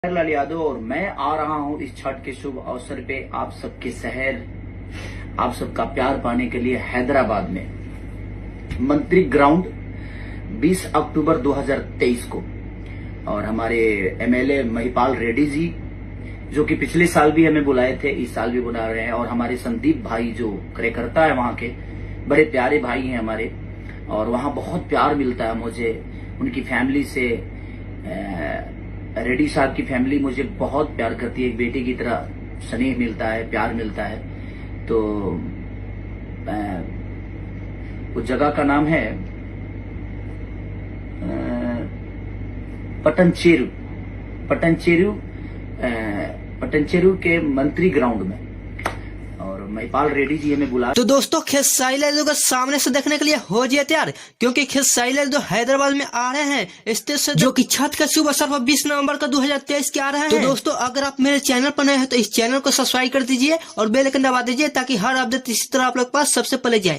लाल यादव और मैं आ रहा हूं इस छठ के शुभ अवसर पे आप सबके शहर, आप सबका प्यार पाने के लिए हैदराबाद में मंत्री ग्राउंड 20 अक्टूबर 2023 को। और हमारे एमएलए महिपाल रेड्डी जी जो कि पिछले साल भी हमें बुलाए थे, इस साल भी बुला रहे हैं। और हमारे संदीप भाई जो कार्यकर्ता है वहां के, बड़े प्यारे भाई हैं हमारे, और वहां बहुत प्यार मिलता है मुझे उनकी फैमिली से। रेड्डी साहब की फैमिली मुझे बहुत प्यार करती है, एक बेटे की तरह स्नेह मिलता है, प्यार मिलता है। तो उस जगह का नाम है पटनचेरू के मंत्री ग्राउंड में। और महिपाल रेड्डी जी हमें बुला। तो दोस्तों खेसारी लाल यादव को सामने से देखने के लिए हो जाए तैयार, क्योंकि खेसारी लाल यादव हैदराबाद में आ रहे हैं स्टेज से, जो कि छठ का शुभ अवसर पर 20 नवंबर का 2023 के आ रहे हैं। तो दोस्तों अगर आप मेरे चैनल पर नए हैं तो इस चैनल को सब्सक्राइब कर दीजिए और बेल आइकन दबा दीजिए, ताकि हर अपडेट इसी तरह आप लोग के पास सबसे पहले जाए।